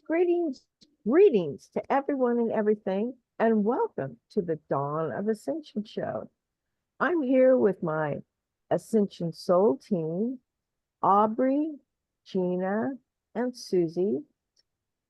greetings to everyone and everything, and welcome to the Dawn of Ascension show. I'm here with my Ascension Soul team, Aubrey, Gina, and Susie,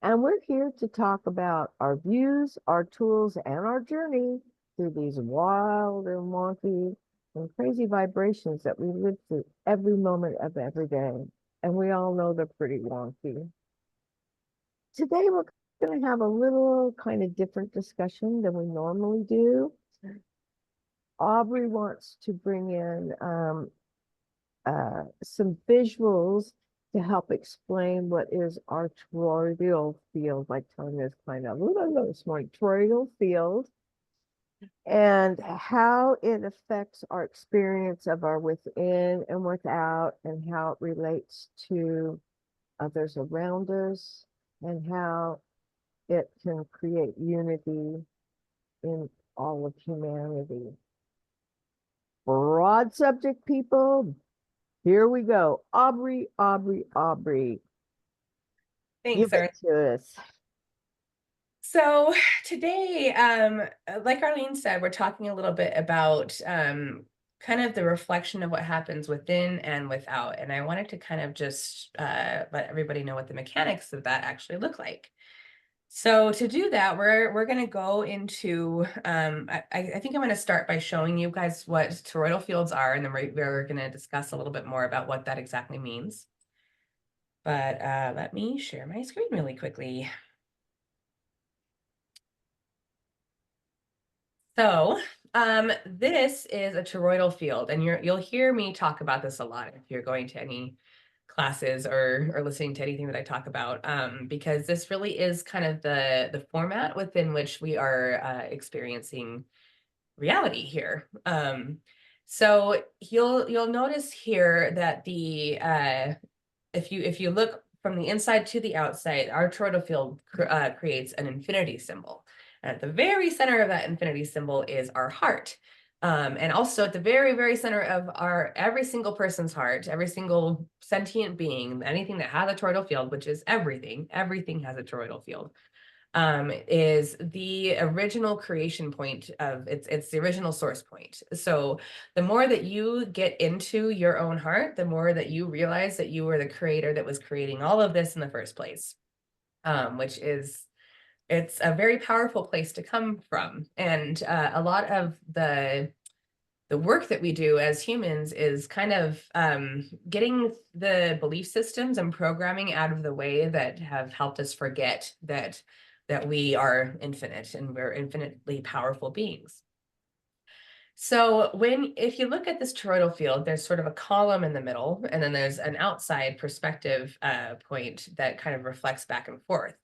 and we're here to talk about our views, our tools, and our journey through these wild and wonky and crazy vibrations that we live through every moment of every day. And we all know they're pretty wonky. Today, we're going to have a little kind of different discussion than we normally do. Aubrey wants to bring in some visuals to help explain what is our toroidal field. My tongue is kind of this morning. Toroidal field and how it affects our experience of our within and without, and how it relates to others around us, and how it can create unity in all of humanity. Broad subject, people. Here we go. Aubrey. Thanks, Give it to us. So today, like Arlene said, we're talking a little bit about kind of the reflection of what happens within and without. And I wanted to kind of just let everybody know what the mechanics of that actually look like. So to do that, we're going to go into, I think I'm going to start by showing you guys what toroidal fields are, and then we're going to discuss a little bit more about what that exactly means. But let me share my screen really quickly. So this is a toroidal field, and you'll hear me talk about this a lot if you're going to any classes or listening to anything that I talk about, because this really is kind of the format within which we are experiencing reality here. So you'll notice here that the if you look from the inside to the outside, our toroidal field creates an infinity symbol. And at the very center of that infinity symbol is our heart. And also at the very, very center of every single person's heart, every single sentient being, anything that has a toroidal field, which is everything has a toroidal field, is the original creation point of it's the original source point. So the more that you get into your own heart, the more that you realize that you were the creator that was creating all of this in the first place, which is, it's a very powerful place to come from. And a lot of the work that we do as humans is kind of getting the belief systems and programming out of the way that have helped us forget that we are infinite and we're infinitely powerful beings. So if you look at this toroidal field, there's sort of a column in the middle, and then there's an outside perspective point that kind of reflects back and forth.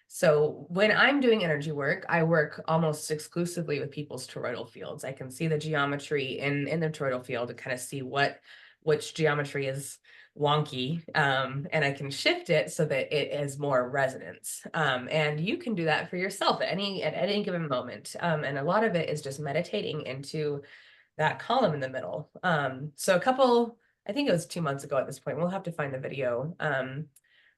So when I'm doing energy work, I work almost exclusively with people's toroidal fields. I can see the geometry in the toroidal field and kind of see which geometry is wonky, and I can shift it so that it has more resonance. And you can do that for yourself at any given moment. And a lot of it is just meditating into that column in the middle. So I think it was 2 months ago at this point, we'll have to find the video.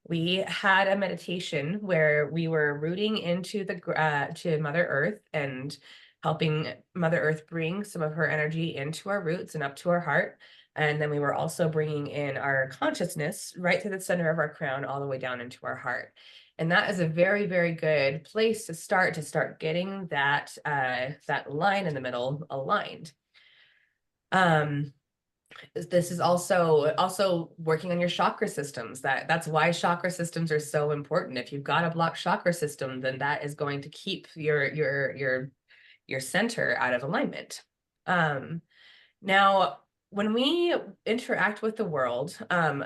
We had a meditation where we were rooting into to Mother Earth and helping Mother Earth bring some of her energy into our roots and up to our heart. And then we were also bringing in our consciousness right to the center of our crown, all the way down into our heart. And that is a very, very good place to start getting that line in the middle aligned. This is also working on your chakra systems. That's why chakra systems are so important. If you've got a blocked chakra system, then that is going to keep your center out of alignment. Now, when we interact with the world,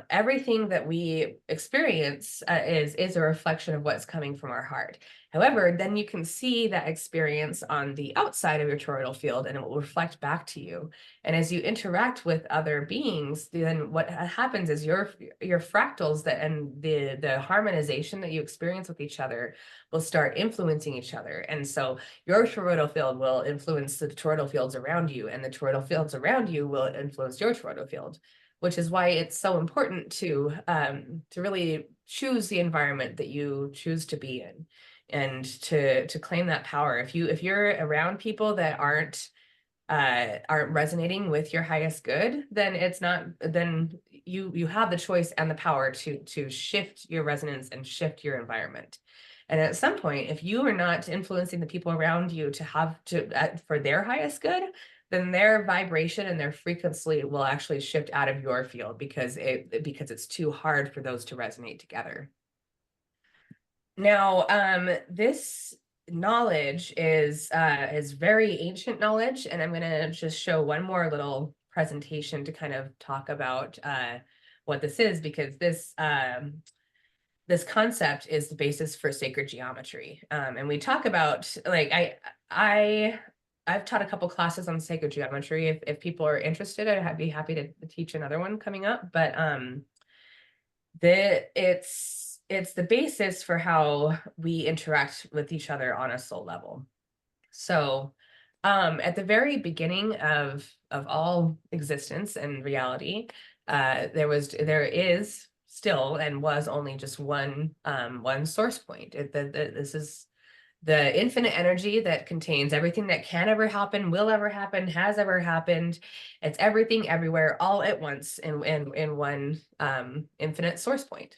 everything that we experience is a reflection of what's coming from our heart. However, then you can see that experience on the outside of your toroidal field, and it will reflect back to you. And as you interact with other beings, then what happens is your fractals and the harmonization that you experience with each other will start influencing each other. And so your toroidal field will influence the toroidal fields around you, and the toroidal fields around you will influence your toroidal field, which is why it's so important to really choose the environment that you choose to be in, and to claim that power. If you're around people that aren't resonating with your highest good, then it's not, then you have the choice and the power to shift your resonance and shift your environment. And at some point, if you are not influencing the people around you to have to for their highest good, then their vibration and their frequency will actually shift out of your field, because it's too hard for those to resonate together. Now, this knowledge is very ancient knowledge, and I'm going to just show one more little presentation to kind of talk about what this is, because this concept is the basis for sacred geometry. And we talk about, like, I've taught a couple classes on sacred geometry. If people are interested, I'd be happy to teach another one coming up. But it's the basis for how we interact with each other on a soul level. So at the very beginning of all existence and reality, there is still and was only just one source point. This is the infinite energy that contains everything that can ever happen, will ever happen, has ever happened. It's everything everywhere all at once in one infinite source point.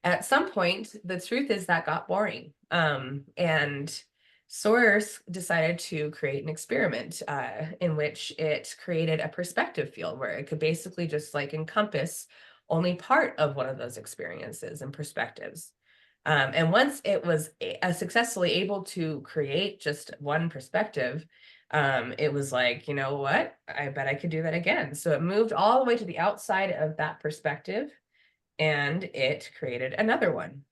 At some point, the truth is that got boring. And Source decided to create an experiment in which it created a perspective field where it could basically just like encompass only part of one of those experiences and perspectives. And once it was successfully able to create just one perspective, it was like, you know what? I bet I could do that again. So it moved all the way to the outside of that perspective, and it created another one.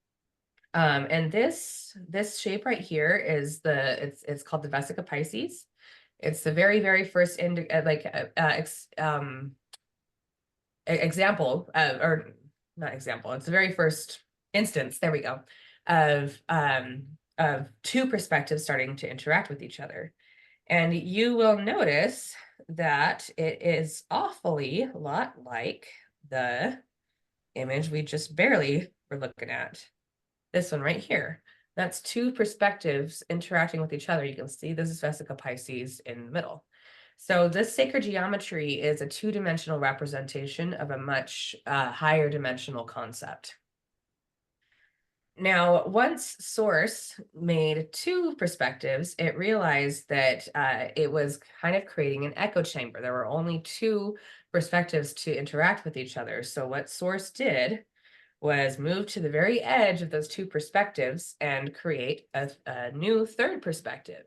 And this shape right here is it's called the Vesica Pisces. It's the very first example, or not example. It's the very first instance. There we go, of two perspectives starting to interact with each other. And you will notice that it is awfully a lot like the image we just barely were looking at. This one right here. That's two perspectives interacting with each other. You can see this is Vesica Pisces in the middle. So this sacred geometry is a two-dimensional representation of a much higher dimensional concept. Now, once Source made two perspectives, it realized that it was kind of creating an echo chamber. There were only two perspectives to interact with each other. So what Source did was move to the very edge of those two perspectives and create a new third perspective.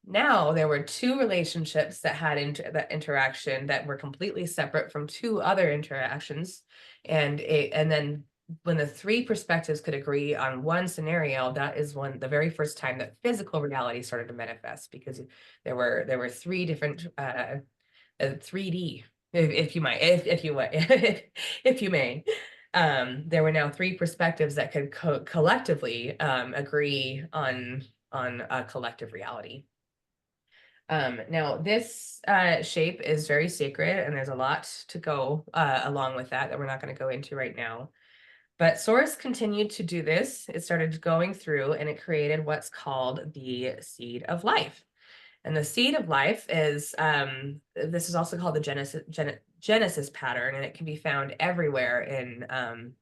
Now there were two relationships that had that interaction that were completely separate from two other interactions, and then when the three perspectives could agree on one scenario, that is the very first time that physical reality started to manifest, because there were three different 3D, if you might, if you if you may. There were now three perspectives that could collectively agree on a collective reality. Now this shape is very sacred, and there's a lot to go along with that we're not going to go into right now. But Source continued to do this. It started going through and it created what's called the seed of life. And the seed of life is, this is also called the Genesis pattern, and it can be found everywhere in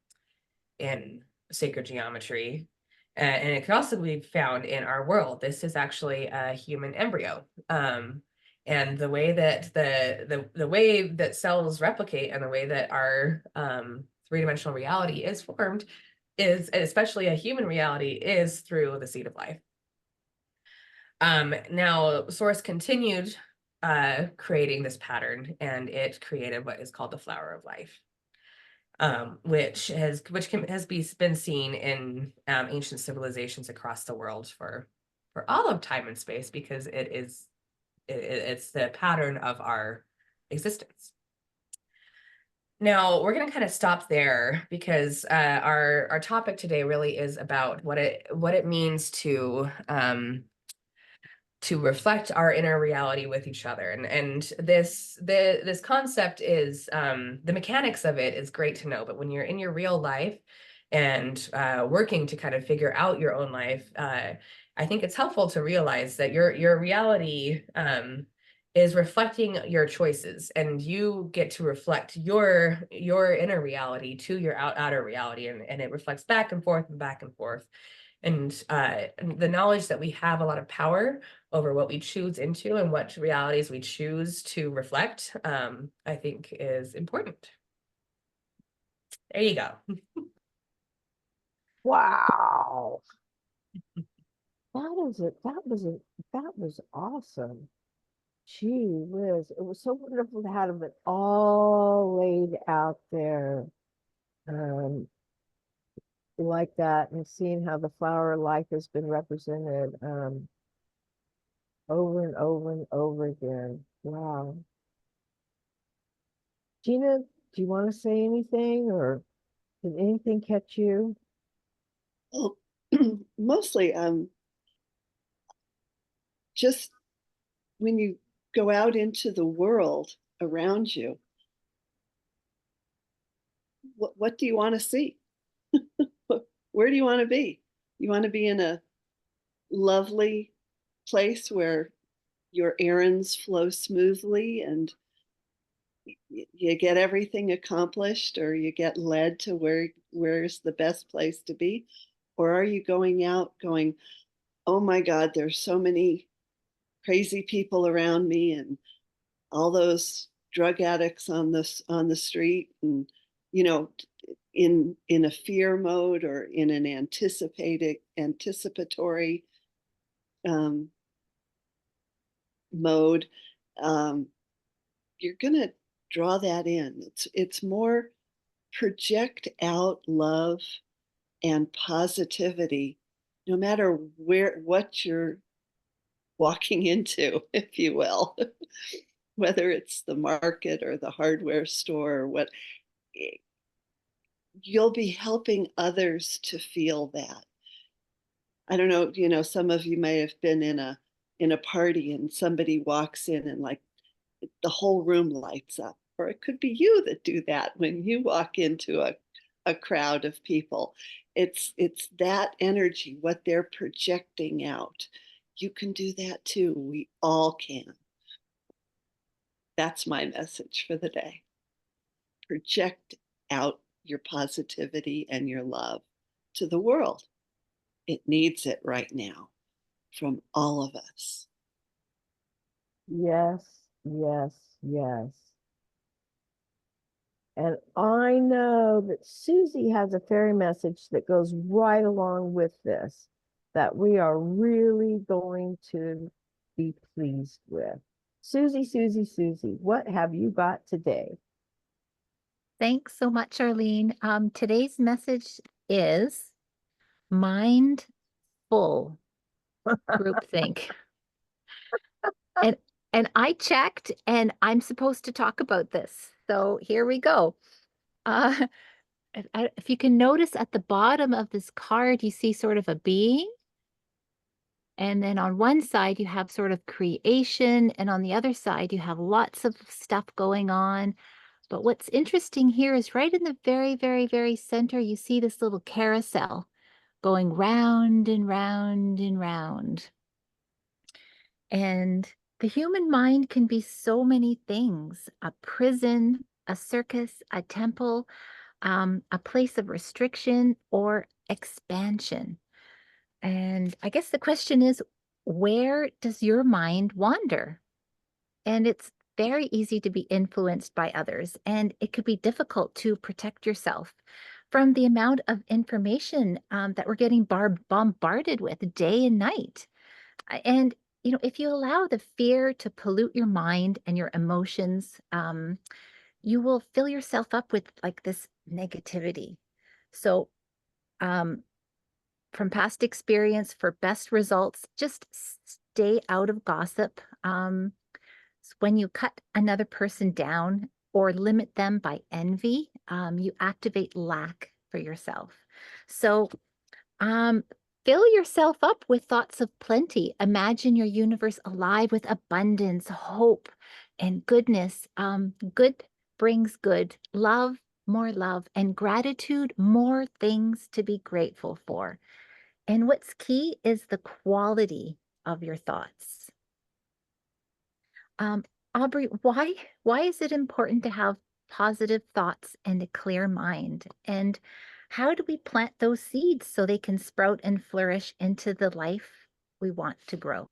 sacred geometry. And it can also be found in our world. This is actually a human embryo. And the way that the way that cells replicate and the way that our three-dimensional reality is formed is, especially a human reality, is through the seed of life. Now Source continued creating this pattern, and it created what is called the flower of life, which has been seen in ancient civilizations across the world for all of time and space, because it's the pattern of our existence. Now we're going to kind of stop there, because our topic today really is about what it means to to reflect our inner reality with each other. And this concept is the mechanics of it is great to know, but when you're in your real life and working to kind of figure out your own life, I think it's helpful to realize that your reality is reflecting your choices, and you get to reflect your inner reality to your outer reality, and it reflects back and forth and back and forth. And the knowledge that we have a lot of power over what we choose into and what realities we choose to reflect, I think is important. There you go. Wow. That is it. That was awesome. Gee whiz. It was so wonderful to have it all laid out there. Um, like that, and seeing how the flower life has been represented over and over and over again. Wow. Gina, do you want to say anything, or did anything catch you? Well, mostly just when you go out into the world around you, what do you want to see? Where do you want to be? You want to be in a lovely place where your errands flow smoothly and you get everything accomplished, or you get led to where's the best place to be? Or are you going out going, oh my God, there's so many crazy people around me, and all those drug addicts on the street, and you know, in a fear mode or in an anticipatory um, mode, um, you're gonna draw that in. It's more project out love and positivity, no matter what you're walking into, if you will. Whether it's the market or the hardware store or what, you'll be helping others to feel that. I don't know, some of you may have been in a party and somebody walks in and like the whole room lights up. Or it could be you that do that when you walk into a crowd of people. It's that energy, what they're projecting out. You can do that too. We all can. That's my message for the day. Project out your positivity and your love to the world. It needs it right now from all of us. Yes, yes, yes. And I know that Susie has a fairy message that goes right along with this, that we are really going to be pleased with. Susie, Susie, Susie, what have you got today? Thanks so much, Arlene. Today's message is mindful groupthink. And and I checked, and I'm supposed to talk about this. So here we go. Uh, if you can notice at the bottom of this card, you see sort of a being. And then on one side, you have sort of creation. And on the other side, you have lots of stuff going on. But what's interesting here is right in the very, very, very center, you see this little carousel going round and round and round. And the human mind can be so many things: a prison, a circus, a temple, a place of restriction or expansion. And I guess the question is, where does your mind wander? And it's very easy to be influenced by others, and it could be difficult to protect yourself from the amount of information that we're getting bombarded with day and night. And, if you allow the fear to pollute your mind and your emotions, you will fill yourself up with like this negativity. So, from past experience, for best results, just stay out of gossip. When you cut another person down or limit them by envy, you activate lack for yourself. So Fill yourself up with thoughts of plenty. Imagine your universe alive with abundance, hope, and goodness. Good brings good. More love, and gratitude, more things to be grateful for. And what's key is the quality of your thoughts. Aubrey, why is it important to have positive thoughts and a clear mind? And how do we plant those seeds so they can sprout and flourish into the life we want to grow?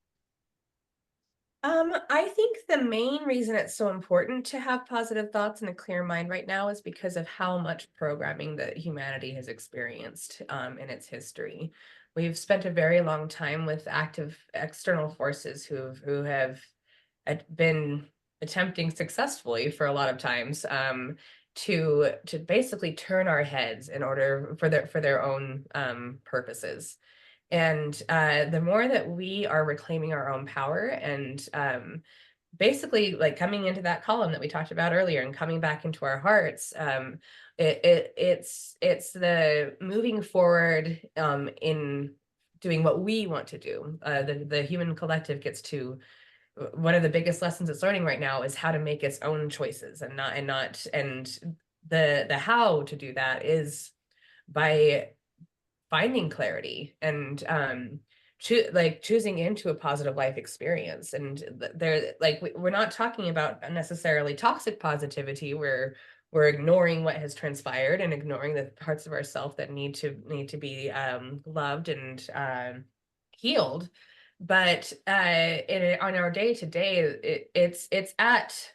I think the main reason it's so important to have positive thoughts and a clear mind right now is because of how much programming that humanity has experienced in its history. We've spent a very long time with active external forces who have been attempting successfully for a lot of times to basically turn our heads in order for their own purposes. And the more that we are reclaiming our own power and basically like coming into that column that we talked about earlier and coming back into our hearts, it's the moving forward in doing what we want to do. The human collective gets to, one of the biggest lessons it's learning right now is how to make its own choices and the how to do that is by finding clarity and choosing into a positive life experience. And there, like, we're not talking about necessarily toxic positivity where we're ignoring what has transpired and ignoring the parts of ourselves that need to be loved and healed. But on our day to day, it's at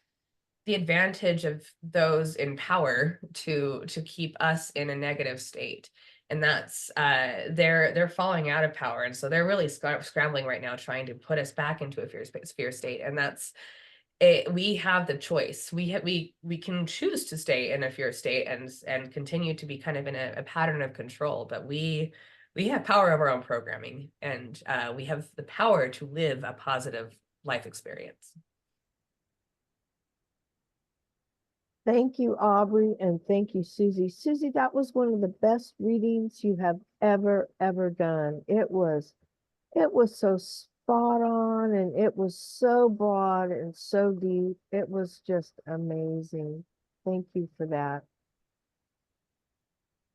the advantage of those in power to keep us in a negative state. And that's they're falling out of power, and so they're really scrambling right now trying to put us back into a fear state. And that's it. We have the choice. We can choose to stay in a fear state and continue to be kind of in a pattern of control, but we have power of our own programming, and we have the power to live a positive life experience. Thank you, Aubrey, and thank you, Susie. Susie, that was one of the best readings you have ever done. It was so spot on, and it was so broad and so deep. It was just amazing. Thank you for that.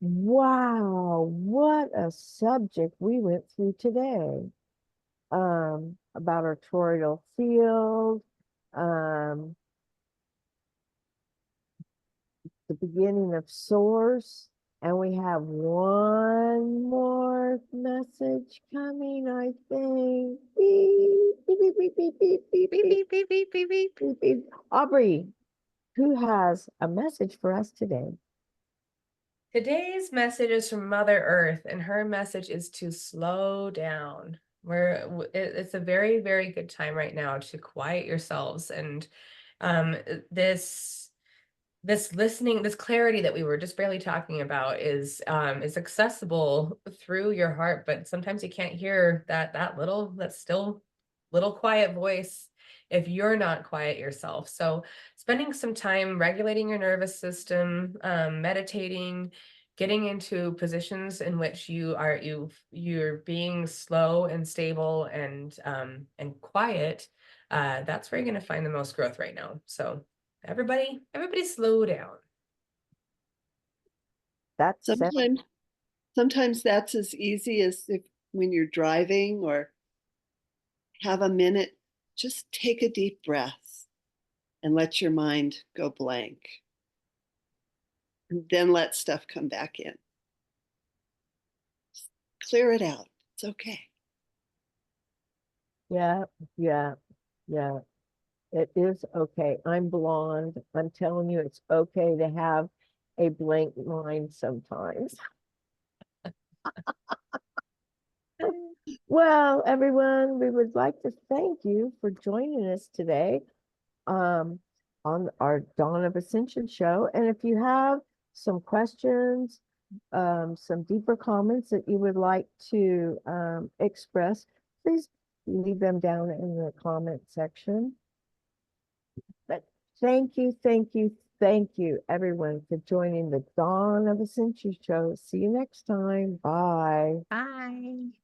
Wow, what a subject we went through today. About our toroidal field, the beginning of source, and we have one more message coming, I think. Beep, beep, beep, beep, beep, beep, beep, Beep, beep, beep, beep, beep, beep. beep, beep. Aubrey, who has a message for us today? Today's message is from Mother Earth, and her message is to slow down. It's a very, very good time right now to quiet yourselves. And this listening, this clarity that we were just barely talking about is accessible through your heart, but sometimes you can't hear that still little quiet voice if you're not quiet yourself. So spending some time regulating your nervous system, meditating, getting into positions in which you're being slow and stable and quiet, that's where you're going to find the most growth right now. So everybody slow down. That's Sometimes that's as easy as if when you're driving or have a minute, just take a deep breath and let your mind go blank. And then let stuff come back in. Just clear it out. It's okay. yeah. It is okay. I'm blonde. I'm telling you, it's okay to have a blank mind sometimes. Well, everyone, we would like to thank you for joining us today on our Dawn of Ascension show. And if you have some questions, some deeper comments that you would like to express, please leave them down in the comment section. But thank you, everyone, for joining the Dawn of Ascension show. See you next time. Bye. Bye.